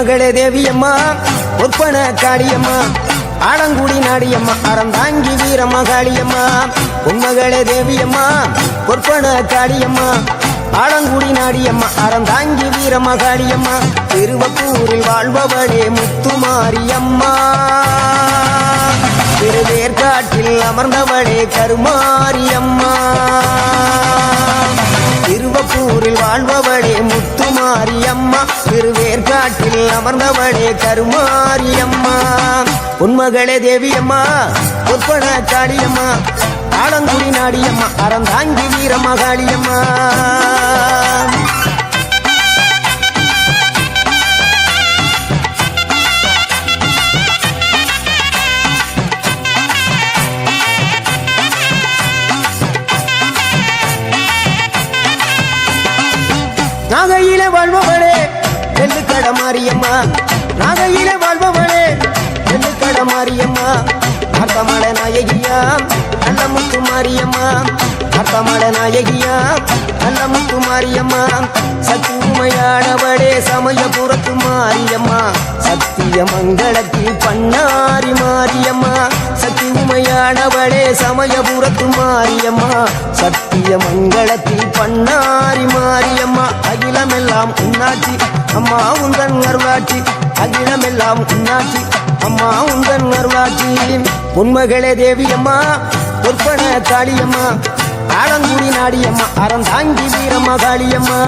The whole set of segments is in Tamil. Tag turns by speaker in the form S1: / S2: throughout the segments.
S1: பொன்மகளே தேவியம்மா பொற்பன காளியம்மா ஆலங்குடி நாடியம்மா அறந்தாங்கி வீரம்மா காளியம்மா பொன்மகளே தேவியம்மா பொற்பன காளியம்மா ஆலங்குடி நாடியம்மா அறந்தாங்கி வீரம்மா காளியம்மா திருவப்பூரில் வாழ்பவளே முத்துமாரியம்மா திருவேற்காட்டில் அமர்ந்தவளே கருமாரியம்மா திருவப்பூரில் வாழ்பவளே முத்துமாரியம்மா திருவேற்காட்டில் அமர்ந்தவளே கருமாரியம்மா பொன்மகளே தேவியம்மா பொற்பன காளியம்மா ஆலங்குடி நாடியம்மா அறந்தாங்கி வீரம்மா காளியம்மா நாகையிலே வாழ்பவளே வெள்ளுக்கட மாரியம்மா நாகையிலே வாழ்பவளே வெள்ளுக்கட மாரியம்மா அர்த்தமல நாயகியா நல்ல முத்து மாரியம்மா அர்த்தமல நாயகியா நல்ல முத்து மாரியம்மா சக்தி உமையானவளே சமயபுரத்து மாரியம்மா சத்திய மங்களத்தில் பண்ணாரி மாரியம்மா சக்தி உமையானவளே சமயபுரத்து மாரியம்மா சத்திய மங்களத்தில் பண்ணாரி மாரியம்மா அகிலமெல்லாம் உன்னாட்சி அம்மா உந்தன் அருளாட்சி அகிலமெல்லாம் உன்னாட்சி அம்மா உந்தன் அருளாட்சி பொன்மகளே தேவியம்மா பொற்பன காளியம்மா ஆலங்குடி நாடியம்மா அறந்தாங்கி வீரம்மா காளியம்மா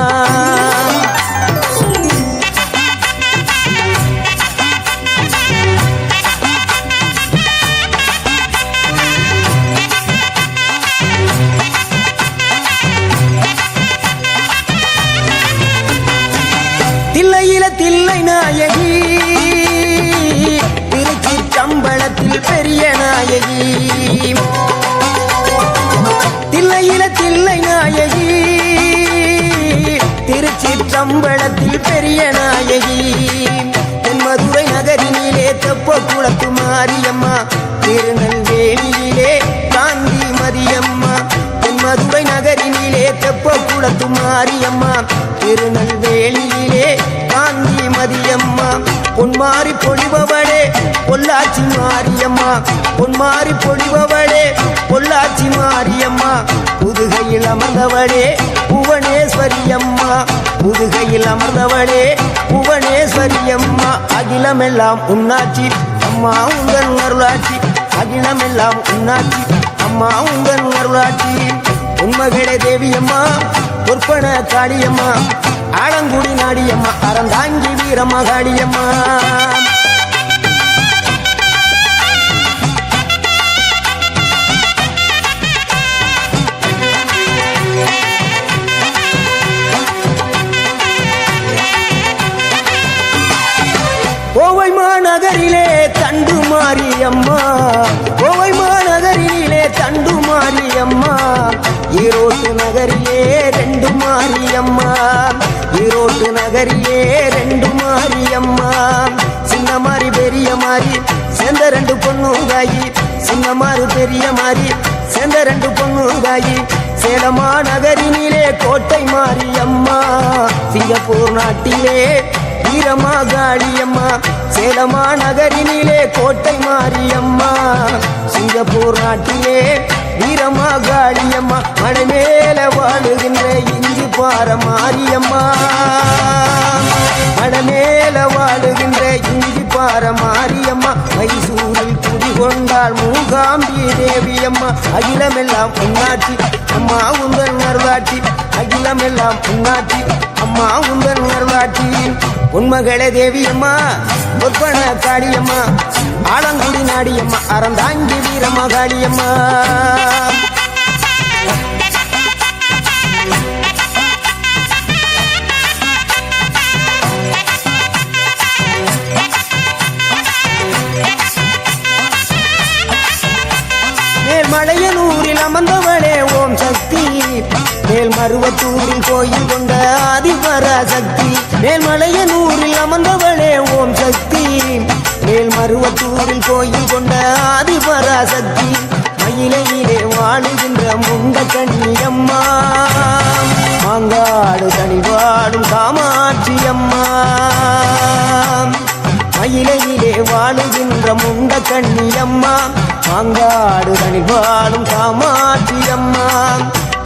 S1: தில்லையில தில்லை நாயகி திருச்சிற்றம்பலத்தில் பெரிய நாயகி தில்லையில தில்லை நாயகி திருச்சிற்றம்பலத்தில் பெரிய நாயகி தென்மதுரை நகரினிலே தெப்ப குளத்து மாரியம்மா திருநெல்வேலியிலே காந்தி மதியம்மா தென்மதுரை நகரினிலே தெப்ப குளத்து மாரியம்மா திருநெல்வேலியிலே காந்தி மதியம்மா பொன்மாரி பொழிபவளே பொள்ளாச்சி மாரியம்மா பொன்மாரி பொழிபவளே பொள்ளாச்சி மாரியம்மா புதுகையில் அமர்ந்தவளே புவனேஸ்வரியம்மா புதுகையில் அமர்ந்தவளே புவனேஸ்வரியம்மா அகிலமெல்லாம் உன்னாட்சி அம்மா உந்தன் அருளாட்சி அகிலமெல்லாம் உன்னாட்சி அம்மா உந்தன் அருளாட்சி பொன்மகளே தேவியம்மா பொற்பன காளியம்மா ஆலங்குடி நாடியம்மா அறந்தாங்கி வீரம்மா காளியம்மா கோவை மாநகரிலே தண்டு மாரியம்மா கோவை மாநகரிலே தண்டு மாரியம்மா ஈரோட்டு நகரிலே ரெண்டு மாரியம்மா ஈரோட்டு நகரிலே ரெண்டு மாரியம்மா சின்ன மாறி பெரிய மாறி சேர்ந்த ரெண்டு பொண்ணுங்காயி சின்ன மாறு பெரிய மாறி சேர்ந்த ரெண்டு பொண்ணுங்காயி சேலமா நகரினிலே கோட்டை மாரியம்மா சிங்கப்பூர் நாட்டிலே வீரமா காளியம்மா சேலமா நகரினிலே கோட்டை மாரியம்மா சிங்கப்பூர் நாட்டிலே வீரமா காளியம்மா மலை மேல வாழுகின்ற இஞ்சி பார மாரியம்மா மலை மேல வாழுகின்ற இஞ்சி பார மாரியம்மா மைசூரில் குடிகொண்டாள் மூகாம்பி தேவியம்மா அகிலமெல்லாம் உன்னாட்சி அம்மா உந்தன் அருளாட்சி அகிலமெல்லாம் உன்னாட்சி அம்மா உந்தன் அருளாட்சி பொன்மகளே தேவியம்மா பொற்பன காளியம்மா ஆலங்குடி நாடியம்மா அறந்தாங்கி வீரம்மா காளியம்மா மேல்மலையனூரில் அமர்ந்தவளே ஓம் சக்தி மேல்மருவத்தூரில் கோயில் கொண்ட ஆதிபராசக்தி மேல்மலையனூரில் அமர்ந்தவளே ஓம் சக்தி மேல்மருவத்தூரில் கோயில் கொண்ட ஆதிபராசக்தி மயிலையிலே வாழுகின்ற முண்ட கண்ணியம்மா மாங்காடு தனி வாடும் காமாட்சி அம்மா மயிலையிலே வாழுகின்ற முண்ட கண்ணியம்மா மாங்காடு தனி வாடும் காமாட்சி அம்மா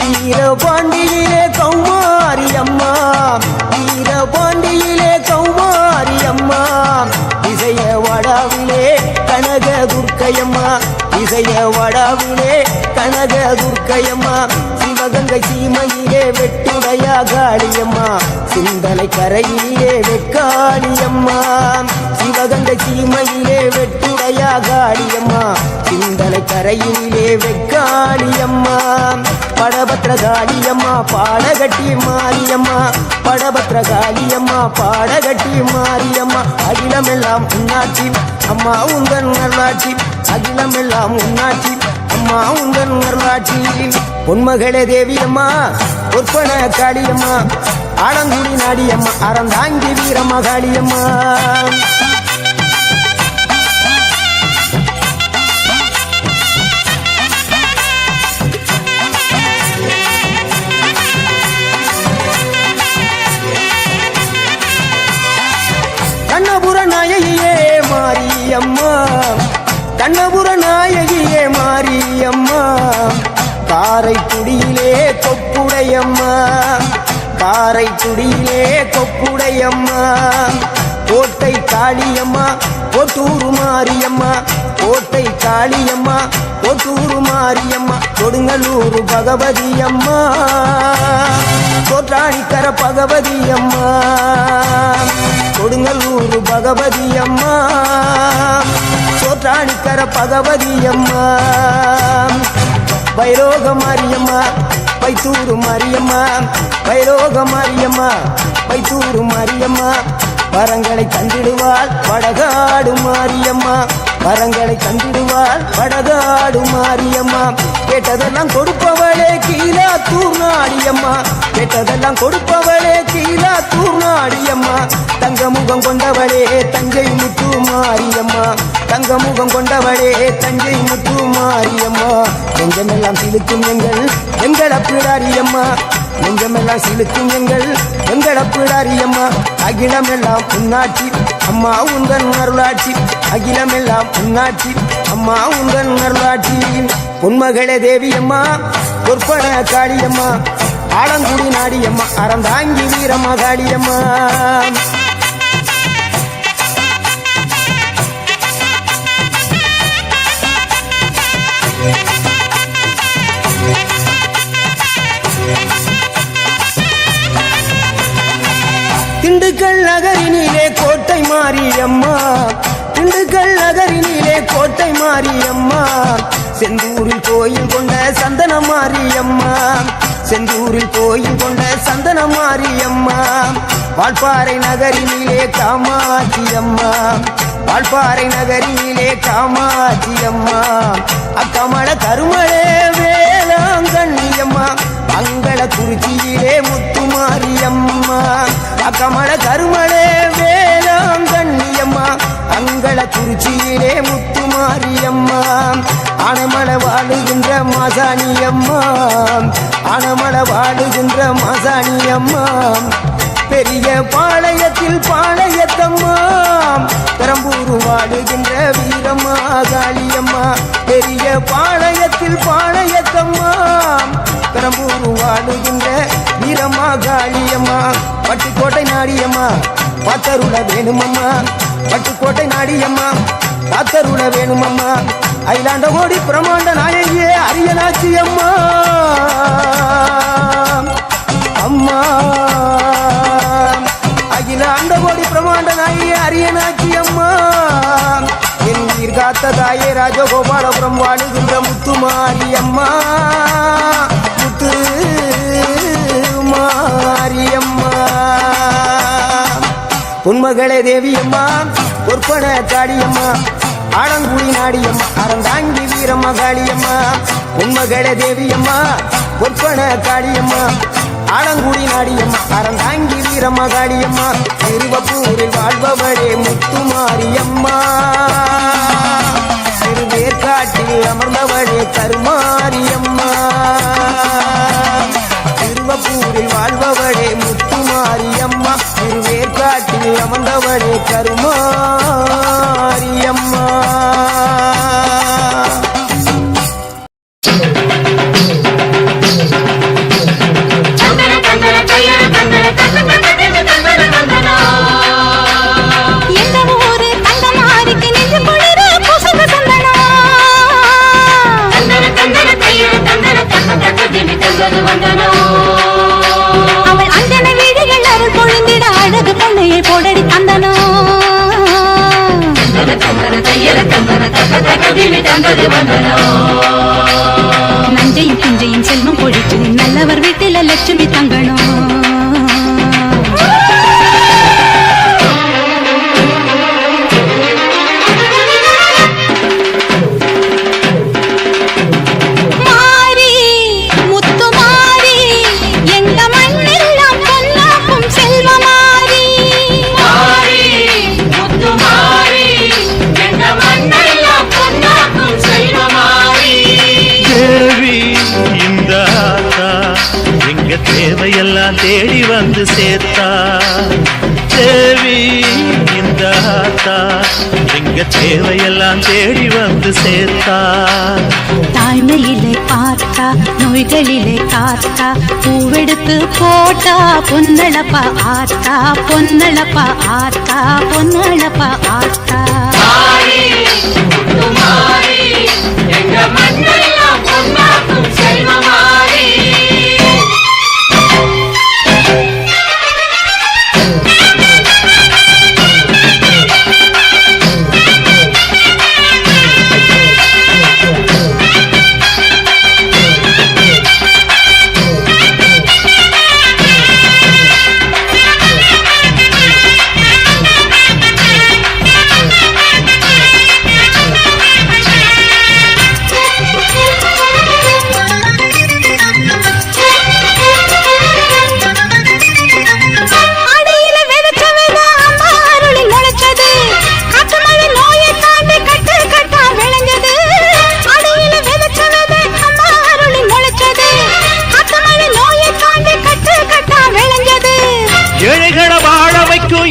S1: வீரபாண்டியிலே கௌமாரி அம்மா வீரபாண்டியிலே கௌமாரி அம்மா இசைய வடாவிலே கனக துர்க்கையம்மா இசைய வடாவிலே கனக துர்க்கையம்மா சிவகங்கை சீமையிலே வெட்டுடையா காளியம்மா சிந்தலை கரையிலே வெக்காளியம்மா சிவகங்கை சீமையிலே வெட்டுடையா காளியம்மா சிந்தலை கரையிலே வெக்காளியம்மா படபத்ர காளியம்மா பாடகட்டி மாரியம்மா படபத்ர காளியம்மா பாடகட்டி மாரியம்மா அகிலமெல்லாம் உன்னாட்சி அம்மா உந்தன் நல்லாட்சி அகிலமெல்லாம் உன்னாட்சி அம்மா உந்தன் நல்லாட்சி பொன்மகளே தேவியம்மா பொற்பன காளியம்மா ஆலங்குடி நாடியம்மா அறந்தாங்கி வீரம்மா காளியம்மா கண்ணபுர நாயகியே மாரியம்மா கண்ணபுர நாயகியே மாரியம்மா காரைக்குடியிலே கொப்புடையம்மா காரைக்குடியிலே கொப்புடையம்மா கோட்டை காளியம்மா கோட்டூரு மாரியம்மா கோட்டை காளியம்மா கோட்டூரு மாரியம்மா கொடுங்கலூரு பகவதி அம்மா கோட்டாணிக்கர பகவதி அம்மா கொடுங்கலூரு பகவதி அம்மா சோற்றாணிக்கர பகவதி அம்மா வைரோக மாரியம்மா வைத்தூரு மாரியம்மா வைரோக மாரியம்மா வைத்தூரு மாரியம்மா வரங்களை தந்திடுவாள் வடகாடு மாரியம்மா வரங்களை தந்திடுவாள் வடகாடு மாரியம்மா கேட்டதெல்லாம் கொடுப்பவளே கீழாத்தூர் நாடியம்மா கேட்டதெல்லாம் கொடுப்பவளே கீழாத்தூர் நாடியம்மா தங்க முகம் கொண்டவளே தஞ்சை முத்து மாரியம்மா தங்க முகம் கொண்டவளே தஞ்சை முத்து மாரியம்மா நெஞ்சமெல்லாம் சிலுக்கும் எங்கள் அப்பிடாரியம்மா நெஞ்சமெல்லாம் சிலுக்கும் எங்கள் அப்பிடாரியம்மா அகிலமெல்லாம் உன்னாட்சி அம்மா உந்தன் அருளாட்சி அகிலமெல்லாம் உன்னாட்சி அம்மா உந்தன் அருளாட்சி பொன்மகளே தேவியம்மா பொற்பன காளியம்மா ஆலங்குடி நாடியம்மா அறந்தாங்கி வீரம்மா காளியம்மா திண்டுக்கல் நகரினிலே கோட்டை மாரியம்மா திண்டுக்கல் நகரினிலே கோட்டை மாரியம்மா செந்தூரில் கோயில் கொண்ட சந்தன மாரியம்மா செந்தூரில் கோயில் கொண்ட சந்தன மாரியம்மா வால்பாறை நகரினிலே காமாட்சி அம்மா வால்பாறை நகரினிலே காமாட்சி அம்மா அக்கமல கருமளே வேளாங்கண்ணியம்மா அங்கள குறிச்சியிலே முத்துமாரியம்மா அக்கமல கருமளே வேளாங்கண்ணியம்மா அங்கள குறிச்சியிலே முத்துமாரியம்மா ஆனமல வாழுகின்ற மாசாணியம்மா ஆனமல வாழுகின்ற மாசாணியம்மா பெரிய பாளையத்தில் பாளையத்தம்மா பெரம்பூர் வாழுகின்ற வீரம்மா காளியம்மா பெரிய பாளையத்தில் பாளையத்தம்மா பெரம்பூர் வாழுகின்ற வீரம்மா காளியம்மா பட்டுக்கோட்டை நாடியம்மா பாத்தருள வேணுமம்மா பட்டுக்கோட்டை நாடியம்மா பாத்தருள வேணுமம்மா அயிலாண்ட கோடி பிரமாண்ட நாயகியே அரியனாட்சி அம்மா அம்மா அகிலாண்ட கோடி பிரமாண்ட நாயகியே அரியனாட்சி அம்மா என் உயிர் காத்த தாயே ராஜகோபாலபுரம் வாழுகின்ற முத்துமாரியம்மா முத்து மாரியம்மா பொன்மகளே தேவியம்மா பொற்பன காளியம்மா ஆலங்குடி நாடியம்மா அறந்தாங்கி வீரம்மா காளியம்மா பொன்மகளே தேவியம்மா பொற்பன காளியம்மா ஆலங்குடி நாடியம்மா அறந்தாங்கி வீரம்மா காளியம்மா திருவப்பூரில் வாழ்பவளே முத்துமாரியம்மா திருவேற்காட்டில் அமர்ந்தவளே கருமாரியம்மா திருவப்பூரில் வாழ்பவளே முத்துமாரியம்மா திருவேற்காட்டில் அமர்ந்தவளே கருமாரியம்மா
S2: அவள் அஞ்சன வீடுகள் அருள் பொழிந்திட அழகு பொண்ணையை போடடி தந்தனோ நஞ்சையும் பிஞ்சையும் செல்வம் பொழிச்சு நல்லவர் வீட்டில லட்சுமி தங்கணும்
S3: தேவையெல்லாம் தேடி வந்து சேர்த்தா தேவி இந்த ஆத்தா எங்க தேவையெல்லாம் தேடி வந்து சேர்த்தா
S2: தாய்மையிலே பார்த்தா நோய்களிலே காத்தா பூவெடுத்து போட்டா பொன்னளப்பா ஆத்தா பொன்னளப்பா ஆத்தா பொன்னளப்பா ஆத்தா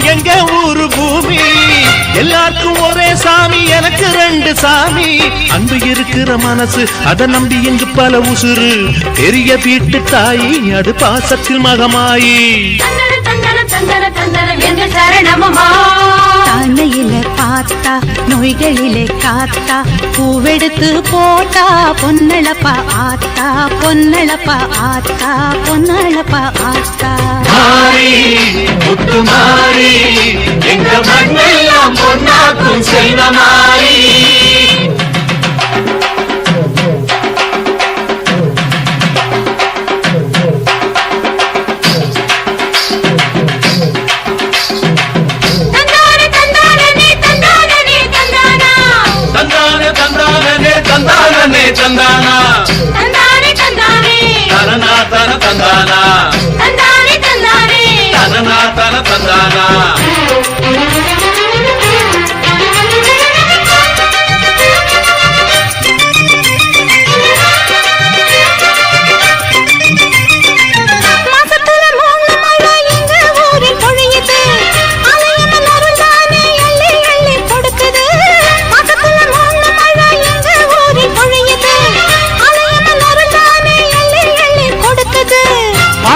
S3: எங்க ஊரு பூமி எல்லாருக்கும் ஒரே சாமி எனக்கு ரெண்டு சாமி அன்பு இருக்கிற மனசு அதை நம்பி இங்கு பல உசுறு பெரிய வீட்டு தாயி அது பாசத்தில் மகமாயி
S2: தாய்மையிலே பார்த்தா நோய்களிலே காத்தா பூவெடுத்து போட்டா பொன்னளப்பா ஆத்தா பொன்னளப்பா ஆத்தா பொன்னளப்பா ஆத்தா
S3: முத்துமாரி எங்க மண்ணெல்லாம் பொன்னாக்கும் செல்வமாரி தந்தானா தனனா தன தந்தானா தனனா தன தந்தானா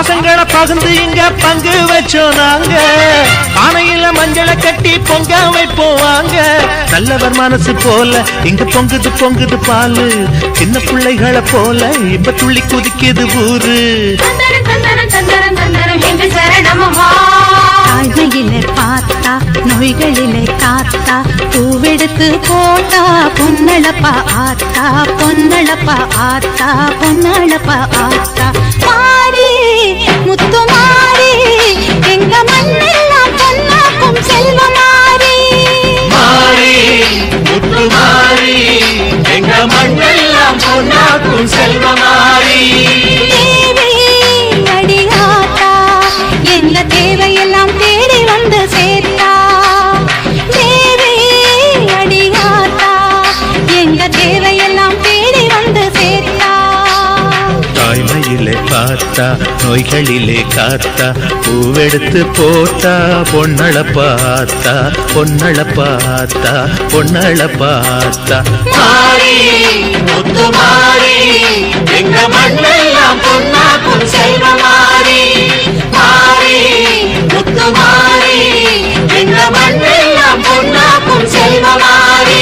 S3: பாசங்களை பகிர்ந்து இங்க பங்கு வச்சோம் நாங்க பானையில மஞ்சளை கட்டி பொங்க வைப்போம் வாங்க நல்லவர் மனசு போல இங்க பொங்குது பொங்குது பாலு சின்ன பிள்ளைகளை போல இப்ப துள்ளி குதிக்குது ஊரு
S2: தாய்மையிலே பார்த்தா நோய்களிலே காத்தா பூவெடுத்து போட்டா பொன்னளப்பா ஆத்தா பொன்னளப்பா ஆத்தா பொன்னளப்பா ஆத்தா மாறி முத்துமாரி எங்க மண்ணெல்லாம் பொன்னாக்கும் செல்வமாரி
S3: மாறி முத்துமாரி எங்க மண்ணெல்லாம் பொன்னாக்கும் செல்வமாரி
S2: தேவி அடியாத்தா எங்க தேவையெல்லாம் தேடி வந்து சேர்த்தா தேவி அடியாத்தா எங்க
S3: பார்த்தா நோய்களிலே காத்தா பூவெடுத்து போட்டா பொன்னள பார்த்தா பொன்னள பார்த்தா பொன்னள பார்த்தா
S4: மாறி முத்து மாறி எங்க மண்ணெல்லாம் பொன்னாக்கும் செல்வமாரி மாறி முத்து மாறி எங்க மண்ணெல்லாம் பொன்னாக்கும் செல்வமாரி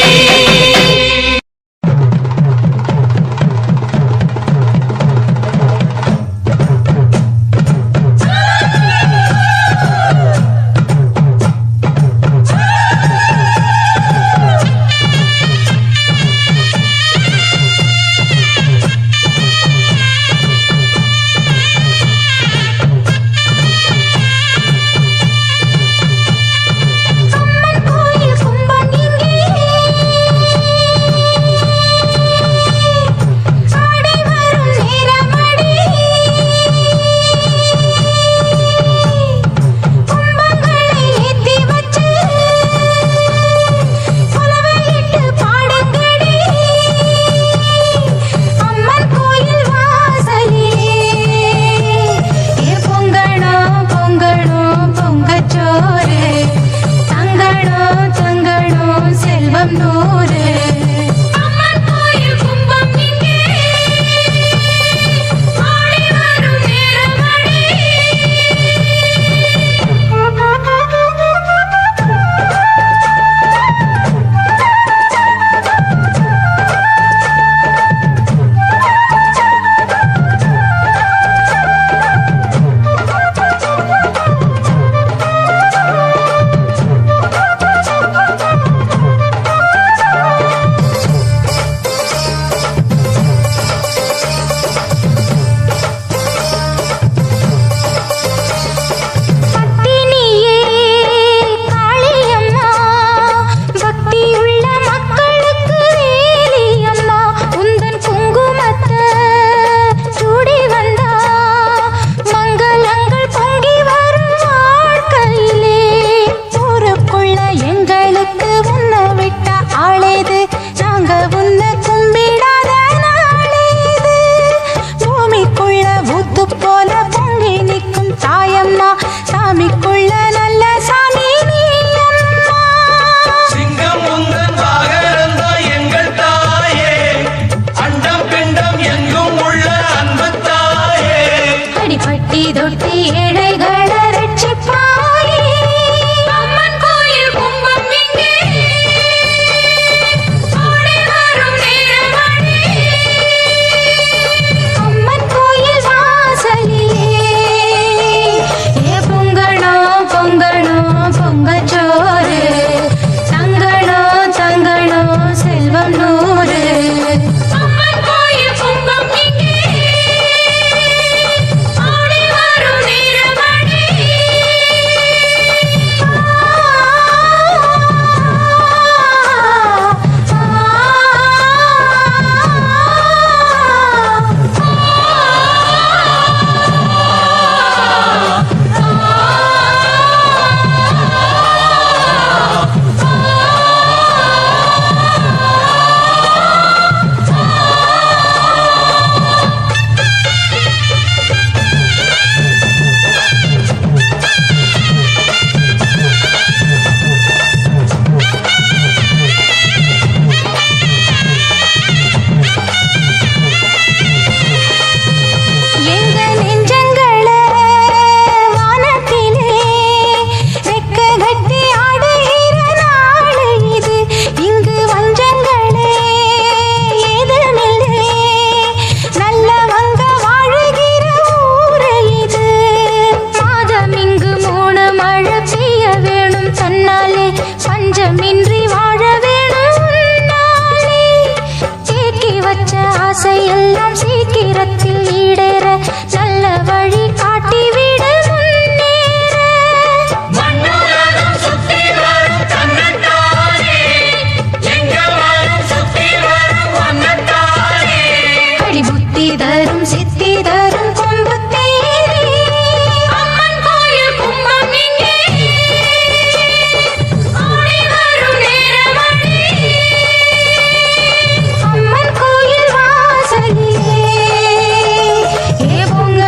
S2: ஏ பொங்க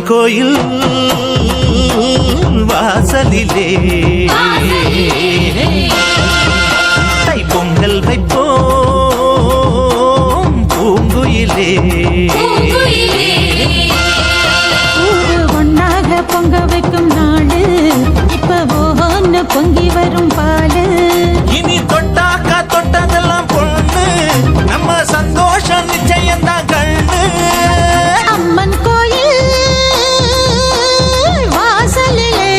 S3: கோயில் வாசலிலே தை பொங்கல் வைப்போம் பூங்குயிலே.
S2: ஊரு ஒன்னாக பொங்க வைக்கும் நாடு இப்ப ஒன்னு பொங்கி வரும் பாலு.
S3: இனி தொட்டாக்கா தொட்டதெல்லாம் பொண்ணு நம்ம சந்தோஷம் நிச்சயம்தான் கண்ணு.
S2: அம்மன் கோயில் வாசலிலே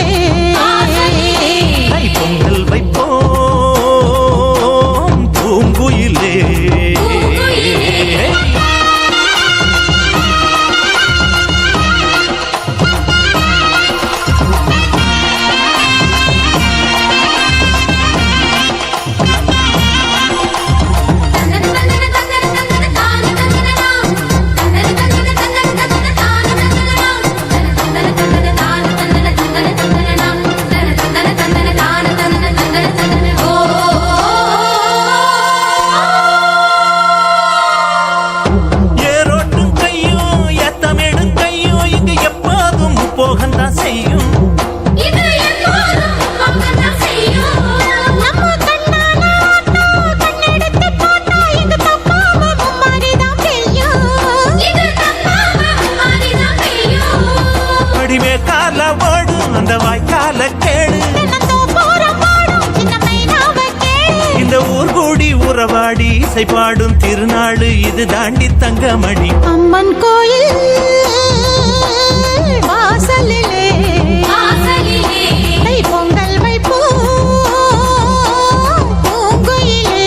S3: தை பொங்கல் வைப்போம் பூங்குயிலே. அந்த வாய்க்கால கேடு இந்த ஊர் கூடி உறவாடி இசைப்பாடும் திருநாடு இது தாண்டி தங்கமணி.
S2: அம்மன் கோயில் வாசலிலே தை பொங்கல் வைப்போம் பூங்குயிலே.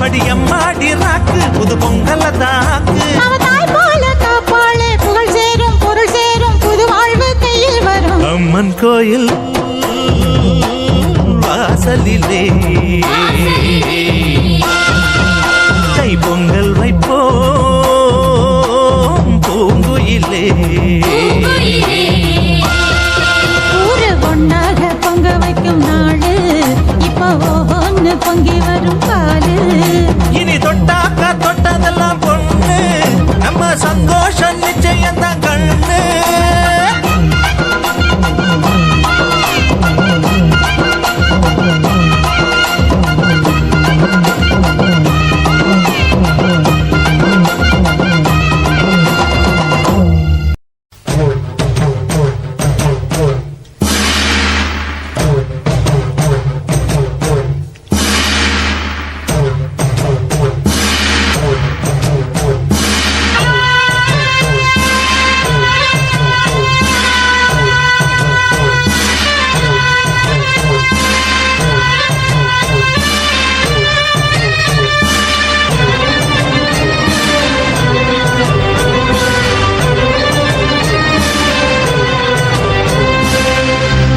S3: படியம்மாடி ராக்கு புது பொங்கல தாக்கு
S2: புகழ் சேரும் பொருள் சேரும் புது வாழ்வு கையில் வரும்.
S3: அம்மன் கோயில் வாசலிலே தை பொங்கல் வைப்போம் பூங்குயிலே.
S2: ஊரு ஒன்னாக பொங்க வைக்கும் நாடு இப்ப ஒன்னு பொங்கி வரும் பாலு.
S3: இனி தொட்டாக்கா தொட்டதெல்லாம் பொண்ணு நம்ம சந்தோஷம் நிச்சயம்தான் கண்ணு.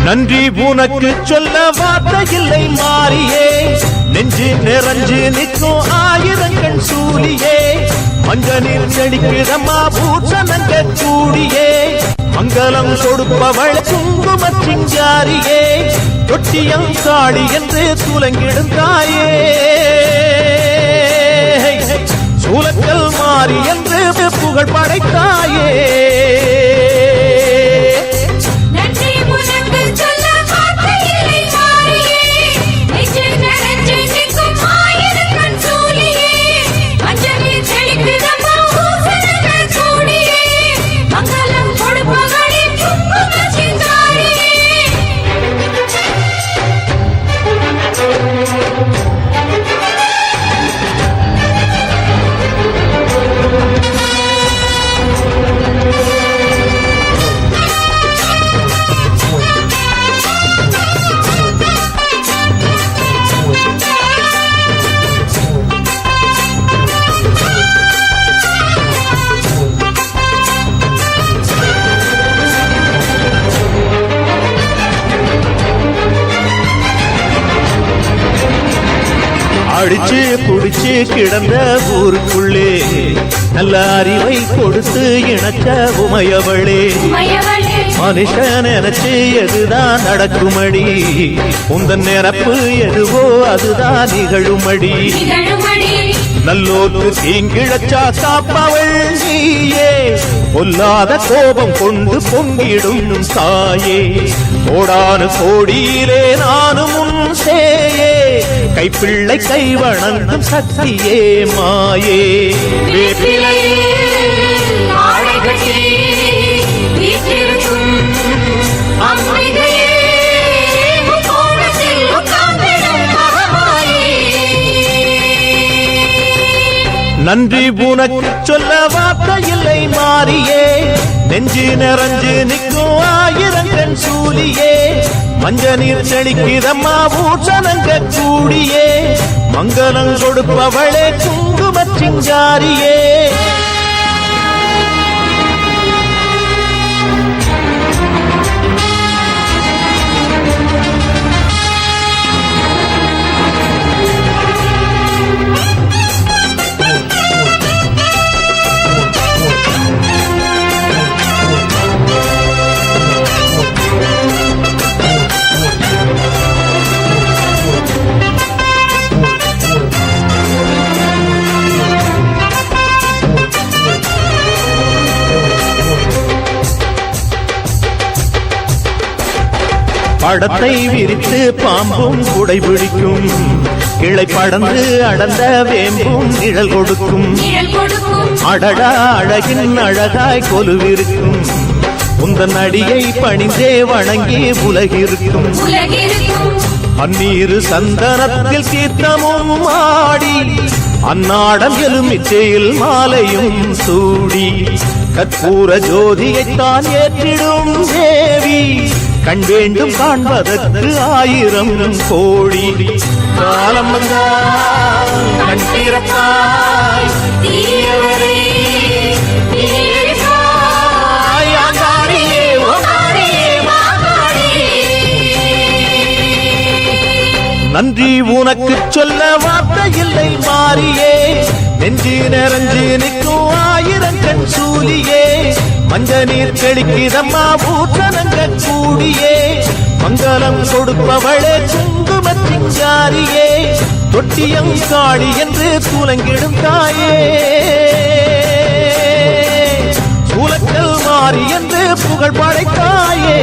S3: நன்றி உனக்கு சொல்ல வார்த்தை இல்லை மாறியே, நெஞ்சு நிறைஞ்சு நிற்கும் ஆயிரங்கள் சூழியே. மஞ்ச நீர் செடிக்கிறம்மா பூசணங்க கூடியே, மங்களம் கொடுப்பவள் குங்கும சிங்காரியே. தொட்டியம் காளி என்று துலங்கிடும் தாயே, சூலக்கல் மாறி என்று புகழ் படைத்தாயே.
S4: நன்றி உனக்கு சொல்ல வார்த்தை இல்லை மாறியே, நெஞ்சு நிறைஞ்சு
S3: அடிச்சு குடிச்சு கிடந்த ஊருக்குள்ளே நல்ல அறிவை கொடுத்து இணைச்ச உமையவளே மனுஷன் நினைச்சு எதுதான் நடக்குமடி உந்தன் நிரப்பு எதுவோ அதுதான் நிகழுமடி நல்லோர்க்கு தீங்கிழச்சா காப்பவள் நீயே பொல்லாத கோபம் கொண்டு பொங்கிடும் தாயே கோடானு கோடியிலே நானும் உன் சேயே கைப்பிள்ளை கை வணங்கும் சக்தியே மாயே நன்றி உனக்கு சொல்ல வார்த்தை இல்லை மாறியே நெஞ்சு நிறைஞ்சு நிற்கும் ஆயிரங்கன் சூலியே மஞ்ச நீர் செழிக்கிறம்மா ஊற்றனங்க கூடியே மங்களம் கொடுப்பவளே குங்கும சிங்காரியே படத்தை விரித்து பாம்பும் குடை பிடிக்கும் கிளை படந்து அடர்ந்த வேம்பும் நிழல் கொடுக்கும் அடடா அழகின் அழகாய் கொலுவிருக்கும் உந்தன் அடியை பணிந்தே வணங்கி உலகிருக்கும் அந்நீரு சந்தனத்தில் தீர்த்தமும் ஆடி அந்நாடம் எலுமிச்சையில் மாலையும் சூடி கற்பூர ஜோதியைத்தான் ஏற்றிடும் தேவி கண் வேண்டும் காண்பதற்கு ஆயிரம் கோடி காலம் வந்தால் கண் திறப்பாய் தீயவரே நன்றி உனக்கு சொல்ல வார்த்தை இல்லை மாறியே நெஞ்சு நிறைஞ்சு நிற்கும் ஆயிரம் கண் சூலியே மஞ்ச நீர் தெளிக்கிறம்மா ஊற்றனங்க கூடியே மங்களம் கொடுப்பவளே குங்கும சிங்காரியே தொட்டியம் காளி என்று சூலங்கிடும் தாயே சூலக்கல் மாறி என்று புகழ் படைத்தாயே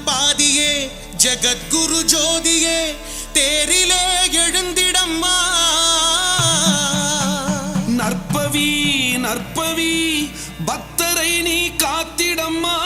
S5: பாதியே ஜகத்குரு ஜோதியே தேரிலே எழுந்திடம்மா நற்பவி நற்பவி பக்தரை நீ காத்திடம்மா